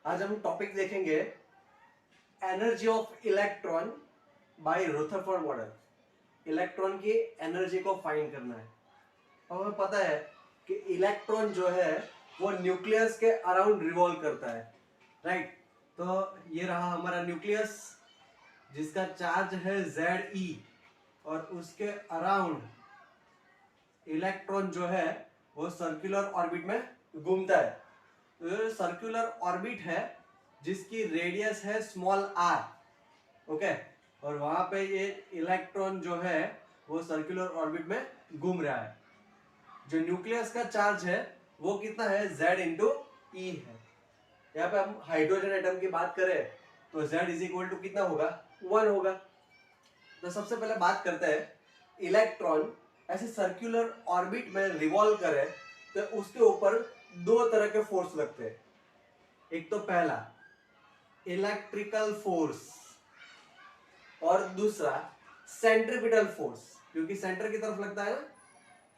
आज हम टॉपिक देखेंगे energy of electron by Rutherford model. Electron की एनर्जी को फाइंड करना है। अब हमें पता है कि इलेक्ट्रॉन जो है वो न्यूक्लियस के अराउंड रिवॉल्व करता है, राइट। तो ये रहा हमारा न्यूक्लियस जिसका चार्ज है Ze और उसके अराउंड इलेक्ट्रॉन जो है वो सर्कुलर ऑर्बिट में घूमता है। तो ये सर्कुलर ऑर्बिट है जिसकी रेडियस है स्मॉल r, ओके। और वहां पे ये इलेक्ट्रॉन जो है वो सर्कुलर ऑर्बिट में घूम रहा है। जो न्यूक्लियस का चार्ज है वो कितना है, Z इंटू ई है। यहाँ पे हम हाइड्रोजन एटम की बात करें तो Z इज इक्वल टू कितना होगा, 1 होगा। तो सबसे पहले बात करते हैं इलेक्ट्रॉन ऐसे सर्कुलर ऑर्बिट में रिवॉल्व करे तो उसके ऊपर दो तरह के फोर्स लगते हैं। एक तो पहला इलेक्ट्रिकल फोर्स और दूसरा सेंट्रीपिटल फोर्स, क्योंकि सेंटर की तरफ लगता है ना,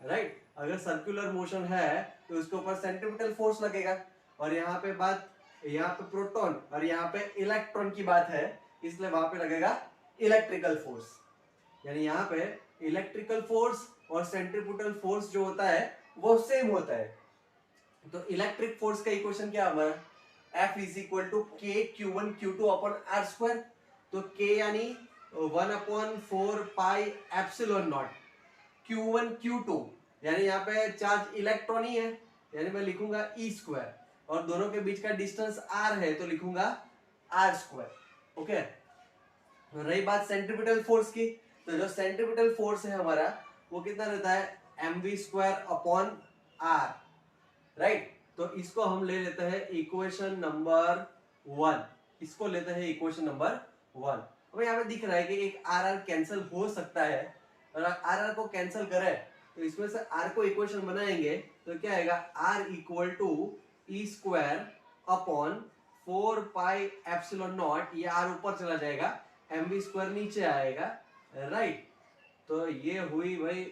राइट। अगर सर्कुलर मोशन है तो उसके ऊपर सेंट्रीपिटल फोर्स लगेगा। और यहाँ पे प्रोटॉन और यहाँ पे इलेक्ट्रॉन की बात है, इसलिए वहां पे लगेगा इलेक्ट्रिकल फोर्स। यानी यहाँ पे इलेक्ट्रिकल फोर्स और सेंट्रीपिटल फोर्स जो होता है वो सेम होता है। तो इलेक्ट्रिक फोर्स का इक्वेशन क्या हमारा, F इज इक्वल टू के Q1 Q2 upon r square. तो K यानी 1/4 पाई एप्सिलॉन नॉट, Q1 Q2 यानी यहाँ पे चार्ज इलेक्ट्रॉन ही है, यानी मैं लिखूंगा ई स्क्वायर, और दोनों के बीच का डिस्टेंस r है तो लिखूंगा आर स्क्वायर, ओके। रही बात सेंट्रीपिटल फोर्स की, तो जो सेंट्रीपिटल फोर्स है हमारा वो कितना रहता है, mv square upon r, right. तो इसको हम ले लेते हैं इक्वेशन नंबर 1, इसको लेते हैं इक्वेशन नंबर 1। अब यहाँ पे दिख रहा है कि एक आर आर कैंसिल हो सकता है, और आर आर को कैंसिल करें तो इसमें से आर को इक्वेशन बनाएंगे तो क्या आएगा, r equal to e square upon 4 pi epsilon naught, ये आर ऊपर चला जाएगा, एम बी स्क्वायर नीचे आएगा, राइट। तो ये हुई भाई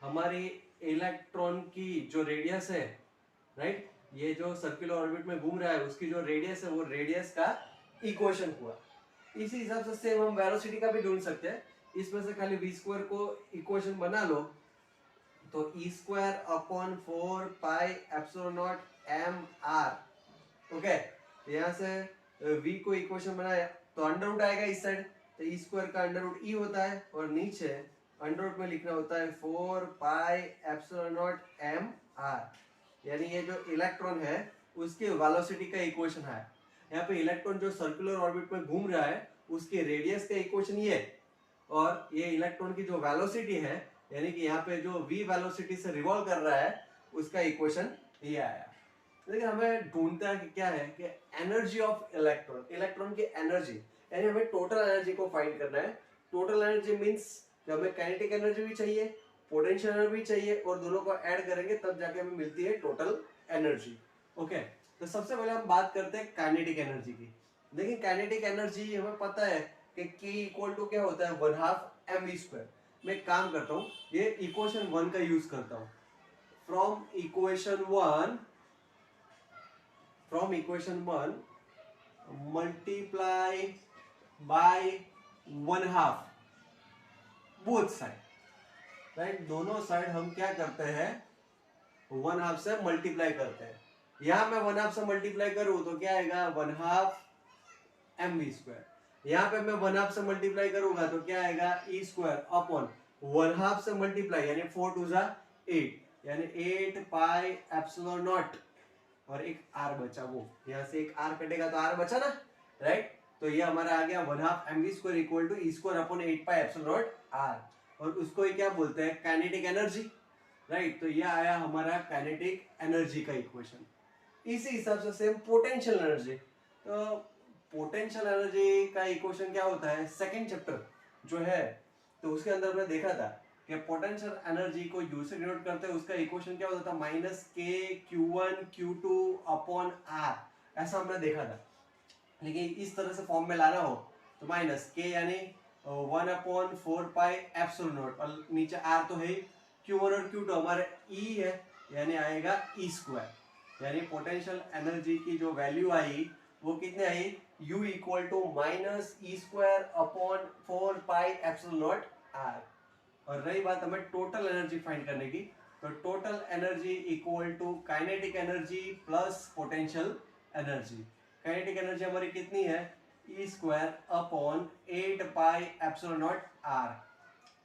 हमारी इलेक्ट्रॉन की जो रेडियस है, राइट। ये जो सर्कुलर ऑर्बिट में घूम रहा है उसकी जो रेडियस है वो रेडियस का इक्वेशन हुआ। इसी हिसाब से सेम हम वेलोसिटी का भी ढूंढ सकते हैं। इसमें से खाली v स्क्वायर को इक्वेशन बना लो तो e square upon 4 pi epsilon not m r, okay. यहाँ से v को इक्वेशन बनाया तो अंडर रूट आएगा इस साइड, तो ई स्क्वायर का अंडर रूट ई होता है, और नीचे अंडर रूट में लिखना होता है 4 pi epsilon not m r, यानी ये जो इलेक्ट्रॉन है उसकी वेलोसिटी का इक्वेशन है। यहाँ पे इलेक्ट्रॉन जो सर्कुलर ऑर्बिट में घूम रहा है उसके रेडियस का इक्वेशन ये, और ये इलेक्ट्रॉन की जो वेलोसिटी है यानी कि यहाँ पे जो v वेलोसिटी से रिवॉल्व कर रहा है उसका इक्वेशन ये आया। लेकिन हमें ढूंढता है कि क्या है कि एनर्जी ऑफ इलेक्ट्रॉन, इलेक्ट्रॉन की एनर्जी, यानी हमें टोटल एनर्जी को फाइंड करना है। टोटल एनर्जी मींस हमें काइनेटिक एनर्जी भी चाहिए, पोटेंशियल एनर्जी भी चाहिए, और दोनों को ऐड करेंगे तब जाके हमें मिलती है टोटल एनर्जी, ओके। तो सबसे पहले हम बात करते हैं काइनेटिक एनर्जी की। देखिए काइनेटिक एनर्जी हमें पता है कि K इक्वल टू क्या होता है, 1/2 mv स्क्वायर। मैं एक काम करता हूँ, ये इक्वेशन 1 का यूज करता हूँ। From equation 1 multiply by 1/2 both side, right. दोनों साइड हम क्या करते हैं, 1/2 से मल्टीप्लाई करते हैं। यहां मैं 1/2 से मल्टीप्लाई करूं तो क्या आएगा, 1/2 mv स्क्वायर। यहाँ पे मैं 1/2 से मल्टीप्लाई करूंगा तो क्या आएगा, ई स्क्वायर अपॉन 1/2 से मल्टीप्लाई यानी 4 2 जा 8, यानी 8 पाई एप्सिलॉन नॉट, और एक आर बचा, वो यहाँ से एक आर कटेगा तो आर बचा ना, राइट। तो ये हमारा आ गया 1/2 mv square equal to e square upon 8 pi epsilon naught r, और उसको ही क्या बोलते हैं, काइनेटिक एनर्जी, राइट। तो ये आया हमारा काइनेटिक एनर्जी का इक्वेशन। इसी हिसाब से सेम पोटेंशियल एनर्जी, तो पोटेंशियल एनर्जी का इक्वेशन क्या होता है, सेकंड चैप्टर जो है तो उसके अंदर हमने देखा था कि पोटेंशियल एनर्जी को यू से डिनोट करते हैं, उसका इक्वेशन क्या होता था, माइनस के Q1 Q2 अपॉन आर, ऐसा हमने देखा था। लेकिन इस तरह से फॉर्म में लाना हो तो माइनस के यानी 1/4 पाई एप्सिलॉन नॉट, और नीचे आर तो है, Q1 और Q2 हमारे ई है, यानी आएगा ई स्क्वायर। यानी पोटेंशियल एनर्जी की जो वैल्यू आई वो कितने आई, u equal to minus e square upon 4πε0r। और रही बात हमें टोटल एनर्जी फाइंड करने की, तो total energy equal to kinetic energy plus potential energy. Kinetic energy हमारी कितनी है, e square upon 8πε0r,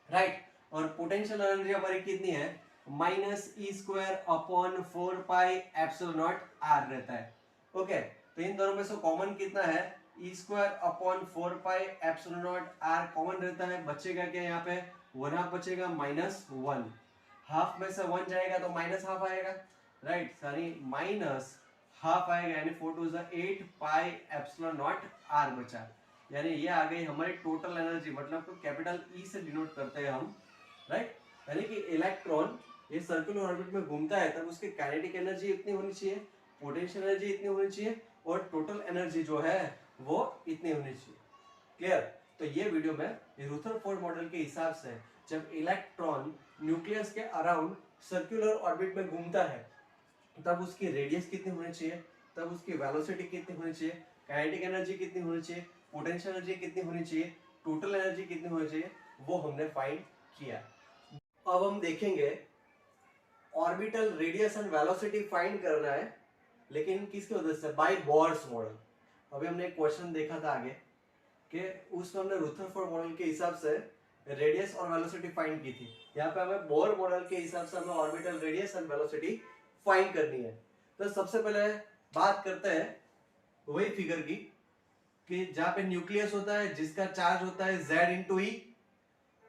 right. और पोटेंशियल एनर्जी हमारी कितनी है, minus e square upon 4πε0r रहता है। ओके, तो इन दोनों में से कॉमन कितना है, e square upon 4πε0r common रहता है, बचेगा क्या यहाँ पे, 1 हाफ बचेगा, -1, हाफ में से 1 जाएगा तो माइनस हाफ आएगा, राइट, सॉरी माइनस हाफ आएगा, यानी 4 टू 8πε0r बचा, यानी ये आ गई हमारी टोटल एनर्जी, मतलब को कैपिटल ई से डिनोट करते हैं हम, राइट। यानी कि इलेक्ट्रॉन ये सर्कुलर ऑर्बिट में घूमता है तब उसकी काइनेटिक एनर्जी इतनी होनी चाहिए, पोटेंशियल एनर्जी इतनी होनी चाहिए, और टोटल एनर्जी जो है वो इतनी होनी चाहिए। क्लियर। तो ये वीडियो में रुदरफोर्ड मॉडल के हिसाब से जब इलेक्ट्रॉन न्यूक्लियस के अराउंड सर्कुलर ऑर्बिट में घूमता है तब उसकी रेडियस कितनी होनी चाहिए, तब उसकी वेलोसिटी कितनी होनी चाहिए, काइनेटिक एनर्जी कितनी होनी चाहिए, पोटेंशियल एनर्जी कितनी होनी चाहिए, टोटल एनर्जी कितनी होनी चाहिए, वो हमने फाइंड किया। अब हम देखेंगे orbital radius and velocity find करना है, लेकिन किसकी वजह से, बाय बोर्स मॉडल। अभी हमने एक क्वेश्चन देखा था आगे कि उसमें हमने रुदरफोर्ड मॉडल के हिसाब से रेडियस और वेलोसिटी फाइंड की थी, यहाँ पे हमें बोर मॉडल के हिसाब से हमें orbital radius and velocity find करनी है। तो सबसे पहले बात करते हैं वही फिगर की कि जहाँ पे न्यूक्लियस होता है जिसका चार्ज होता है Z इंटू ई,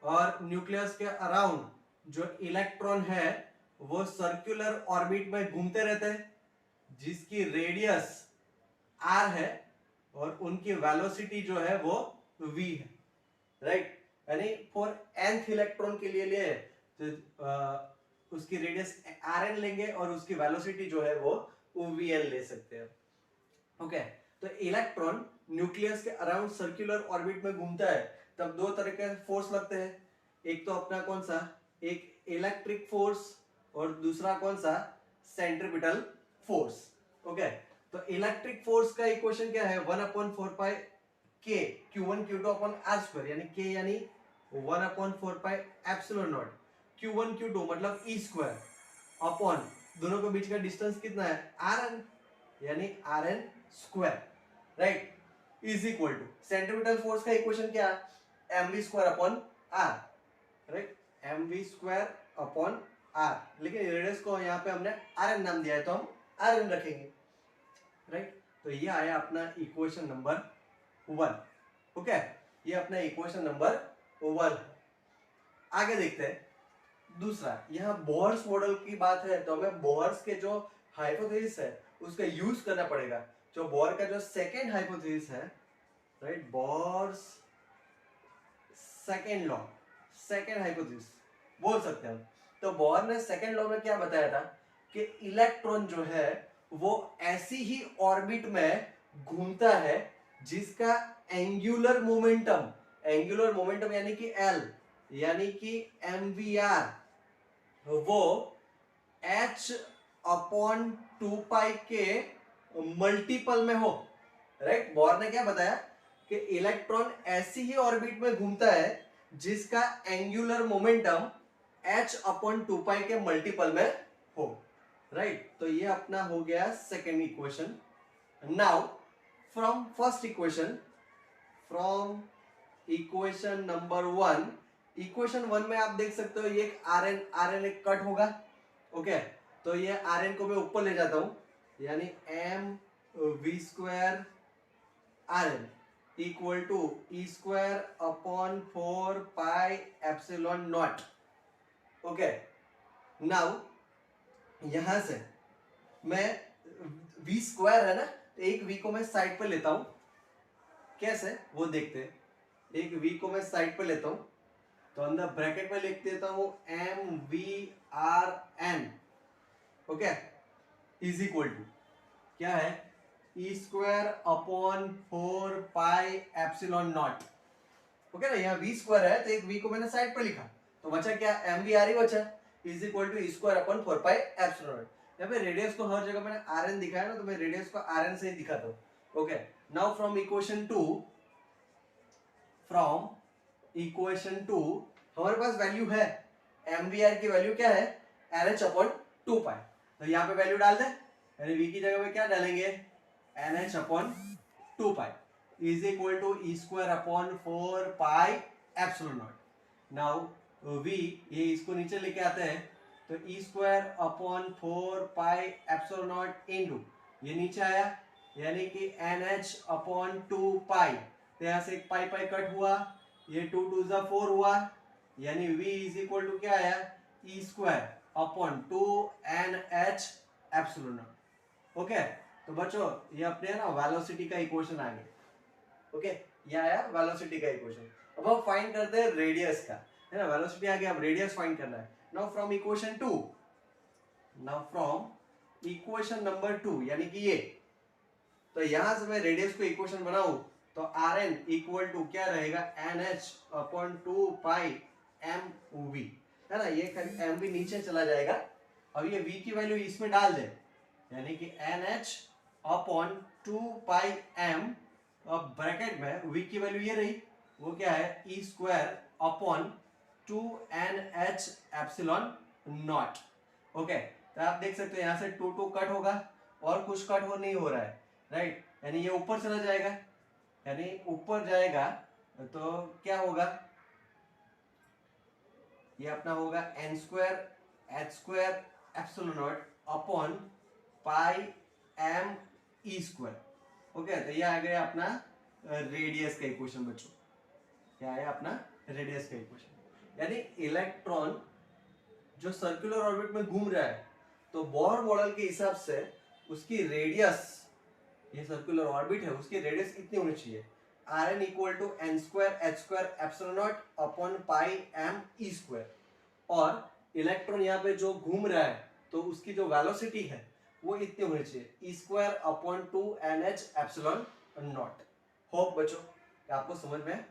और न्यूक्लियस के अराउंड जो इलेक्ट्रॉन है वो सर्कुलर ऑर्बिट में घूमते रहते हैं जिसकी रेडियस r है और उनकी वेलोसिटी जो है वो v है, राइट। यानी फॉर nth इलेक्ट्रॉन के लिए तो उसकी रेडियस rn लेंगे और उसकी वेलोसिटी जो है वो vn ले सकते हैं। ओके, तो इलेक्ट्रॉन न्यूक्लियस के अराउंड सर्कुलर ऑर्बिट में घूमता है तब दो तरह के फोर्स लगते हैं, एक तो अपना कौन सा, एक इलेक्ट्रिक फोर्स और दूसरा कौन सा, सेंट्रीपिटल फोर्स। ओके, तो इलेक्ट्रिक फोर्स का इक्वेशन क्या है, 1/4π k q1 q2 upon r square, यानी k यानी 1/4π ε0 q1 q2 मतलब e स्क्वायर अपॉन दोनों के बीच का डिस्टेंस कितना है rn, यानी rn square, right, is equal to centripetal force का इक्वेशन क्या है, mv square upon r, right, mv square upon r, लेकिन रेडियस को यहाँ पे हमने rn नाम दिया है तो हम rn रखेंगे, राइट। तो ये आया अपना इक्वेशन नंबर 1। ओके, ये अपना इक्वेशन नंबर 1। आगे देखते हैं दूसरा, यहाँ बोर्स मॉडल की बात है तो हमें बोर्स के जो हाइपोथेसिस है उसका यूज करना पड़ेगा। जो बोर का जो सेकेंड हाइपोथेसिस है, right, Bohr's second law, second hypothesis बोल सकते हैं हम। तो बोर ने सेकेंड लॉ में क्या बताया था कि इलेक्ट्रॉन जो है वो ऐसी ही ऑर्बिट में घूमता है जिसका एंगुलर मोमेंटम, एंगुलर मोमेंटम यानी कि L यानी कि mvr वो h/2π के मल्टीपल में हो, राइट। बोर ने क्या बताया कि इलेक्ट्रॉन ऐसी ही ऑर्बिट में घूमता है जिसका एंगुलर मोमेंटम h/2π के मल्टीपल में हो, राइट। तो ये अपना हो गया second equation. Now from first equation, from equation number 1, equation 1 में आप देख सकते हो ये एक rn एक कट होगा। ओके, तो ये rn को मैं ऊपर ले जाता हूं, यानी mv square rn equal to e square upon 4πε0। Okay, now यहां से मैं v स्क्वायर है ना, तो एक v को मैं साइड पे लेता हूं, कैसे वो देखते हैं। एक v को मैं साइड पे लेता हूं तो अंदर ब्रैकेट में लिख देता हूं mvrn, okay, is equal to क्या है, ई स्क्वायर अपॉन 4πε0। ओके ना, यहाँ v स्क्वायर है तो एक v को मैंने साइड पे लिखा तो बचा क्या, mvr ही बचा, is equal to e square upon 4πε0। यहाँ पे रेडियस को हर जगह मैंने rn दिखाया ना, तो मैं रेडियस को rn से ही दिखाता हूँ। Okay, now from equation two हमारे पास वैल्यू है, एमवीआर की वैल्यू क्या है, NH अपॉन 2 पाई। तो यहाँ पे वैल्यू डाल दे, यानी V की जगह पे क्या डालेंगे, NH upon 2 pi is equal to e square upon 4 pi epsilon not. Now V, ये इसको नीचे लेके आते हैं, तो e square upon 4 pi epsilon not into ये नीचे आया, यानी कि NH अपॉन 2 पाई, तो यहाँ से एक पाई पाई कट हुआ, ये 2 2 जा 4 हुआ, यानी V इज इक्वल टू क्या आया, e square upon 2NH epsilon not. Okay, तो बच्चों ये अपने ना वेलोसिटी का इक्वेशन आ गया। ओके, ये आया वेलोसिटी का इक्वेशन। अब हम फाइंड करते हैं रेडियस का, है ना, वेलोसिटी आ गया, अब रेडियस फाइंड करना है। नाउ फ्रॉम इक्वेशन नंबर 2 यानी कि ये, तो यहां से मैं रेडियस को इक्वेशन बनाऊं तो Rn इक्वल टू क्या रहेगा, NH अपॉन 2 पाई mv, है ना, ये mv नीचे चला जाएगा। अब ये v की वैल्यू इसमें डाल दे, यानी कि NH अपॉन 2 पाई m, अब ब्रैकेट में v की वैल्यू ये रही, वो क्या है, e square upon 2NH epsilon not. Okay, तो आप देख सकते हो यहाँ से 2 2 कट होगा और कुछ कट हो नहीं हो रहा है, राइट, यानी ये ऊपर चला जाएगा, यानी ऊपर जाएगा तो क्या होगा, ये अपना होगा n square h square epsilon naught upon pi m e square. Okay, तो ये आ गया अपना रेडियस का इक्वेशन बच्चों, क्या है अपना रेडियस का इक्वेशन। यानी इलेक्ट्रॉन जो सर्कुलर ऑर्बिट में घूम रहा है, तो बोर मॉडल के हिसाब से उसकी रेडियस, ये सर्कुलर ऑर्बिट है, उसकी रेडियस कितनी होनी चाहिए, Rn equal to n square h square epsilon naught upon pi m e square. और इलेक्ट्रॉन यहाँ पे जो घूम रहा है, तो उसकी जो वेलोसिटी है वो इतनी होनी चाहिए, e square upon 2NH epsilon not. Hope बच्चों आपको समझ में